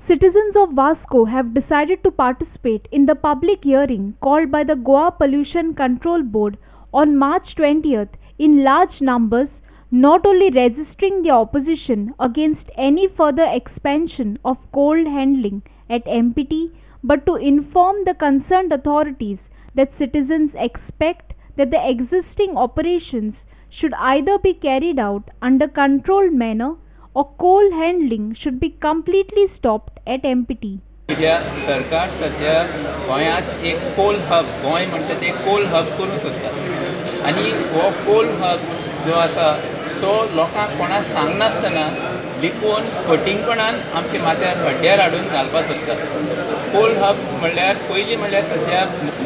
Citizens of Vasco have decided to participate in the public hearing called by the Goa Pollution Control Board on March 20th in large numbers, not only registering their opposition against any further expansion of coal handling at MPT, but to inform the concerned authorities that citizens expect that the existing operations should either be carried out under controlled manner or coal handling should be completely stopped at MPT. सरकार सध्या गोंयांत एक Coal hub Goa म्हणटा ते Coal hub करूंक सोदता आनी हो कोल हब जो आसा तो लोकांक कोणाक सांगनासतना लिपोवन फटिंगपणान आमच्या माथ्यार हड्ड्यार हाडून घालपाक सोदता. कोल हब म्हणल्यार पयलीं म्हणल्यार सध्या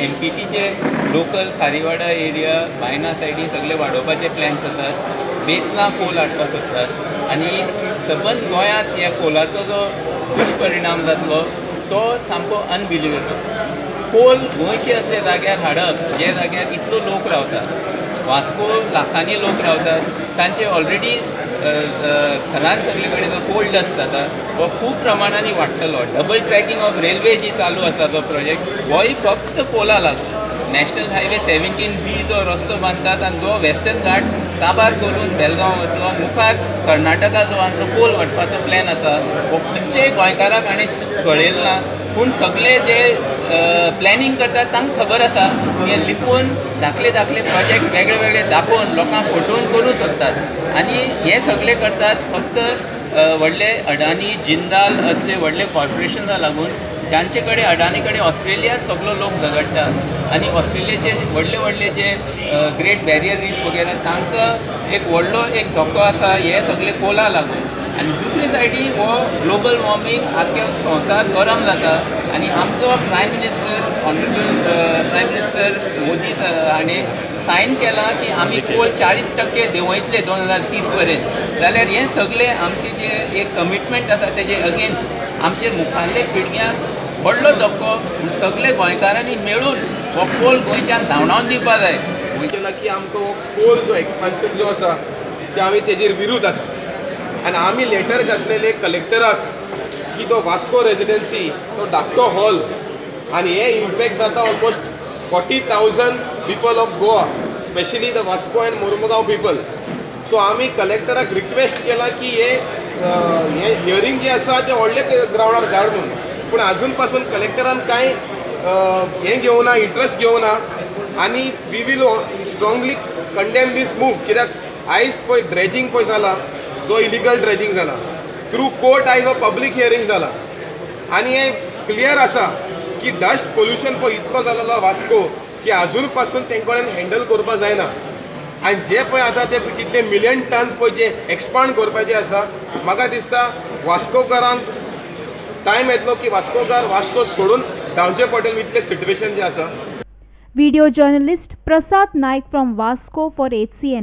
MPTचे लोकल खारीवाडा एरिया बायना सायडी सगळे वाडोवपाचे प्लॅन्स आसात. बेतलां कोल हाडपाक सोदतात आनी सबंद गोंयांत ह्या कोलाचो जो दुश्परिणाम जातलो तो सामको अनबिलिवेबल. कोल गोंयचे असले जाग्यार हाडप जे जाग्यार इतलो लोक रावतात, वास्को लाखांनी लोक रावतात, तांचे ऑलरेडी घरान सगळे कडेन जो कोल डस्ट जाता हो खूब प्रमाणांनी वाडटलो. डबल ट्रॅकिंग ऑफ रेल्वे जी चालू आसा जो प्रोजेक्ट होय फक्त कोला लागून. नॅशनल हायवे 17B जो रस्तो बांदतात आनी जो वेस्टर्न घाट्स काबार करून बेलगांव वतलो, मुखार कर्नाटका जो आमचो कोल वटपाचो प्लॅन आसा हो खंयचेय गोंयकाराक आनी कळयलो ना. पूण सगळे जे प्लॅनिंग करतात तांकां खबर आसा की लिपोवन धाकले धाकले प्रोजेक्ट वेगळे वेगळे दाखोवन लोकांक फटोवन करूं सोदतात आनी हे सगळे करतात फक्त व्हडले अडानी जिंदाल असले व्हडले कॉर्पोरेशनाक लागून, जांचे कडेन अडानी कडेन ऑस्ट्रेलियांत सगळो लोक झगडटा आनी ऑस्ट्रेलियाचे व्हडले व्हडले जे ग्रेट बॅरियर रीफ वगैरे तांकां एक व्हडलो एक धोको आसा हे सगळे कोला लागून. आनी दुसरे सायडीक हो ग्लोबल वॉर्मींग आख्या संवसार गरम जाता आनी आमचो prime minister honourable prime minister Modi हाणें सायन केला की आमी कोल 40% देंवयतले 2030 पर्यंत. जाल्यार हें सगळें आमचें जें एक कमिटमेंट आसा तेजे अगेन्स्ट आमचे मुखाल्ले पिळग्यांक व्हडलो धक्को. सगळे गोंयकारांनी मेळून हो कोल गोंयच्यान धांवडावन दिवपाक जाय. केला की आमकां हो कोल जो एक्सपान्शन जो आसा ते आमी तेजेर विरूद्ध आसा आनी आमी लेटर घातलेले कलेक्टराक की तो वास्को रेजिडेन्सी तो धाकटो हॉल आनी हे इम्पॅक्ट जाता almost 40,000 people of Goa, specially the Vasco end Mormugao people. So आमी कलेक्टराक रिक्वेस्ट केला की हे हियरींग जे आसा ते व्हडले ग्रावंडार धाड म्हणून. पूण आजून पासून कलेक्टरान कांय हें घेवना, इंट्रस्ट घेवना आनी we will strongly condemn this move. कित्याक आयज पळय ड्रेजिंग पळय जाला जो इलिगल ड्रेजिंग जाला थ्रू कोर्ट आयज हो पब्लीक हियरींग जाला आनी हें क्लियर आसा की डस्ट पोल्युशन पळय इतको जालोलो वास्को की आजून पासून तेंकडेन हँडल करपा जायना. आनी जे पळय आतां ते कितले मिलियन टन्स पळय जे एक्सपांड करपाचे आसा, म्हाका दिसता वास्कोकारांक टायम येतलो की वास्कोकार वास्को सोडून धांवचे पडटले इतले सिट्युएशन जे आसा. Video journalist Prasad Naik from Vasco for HCN.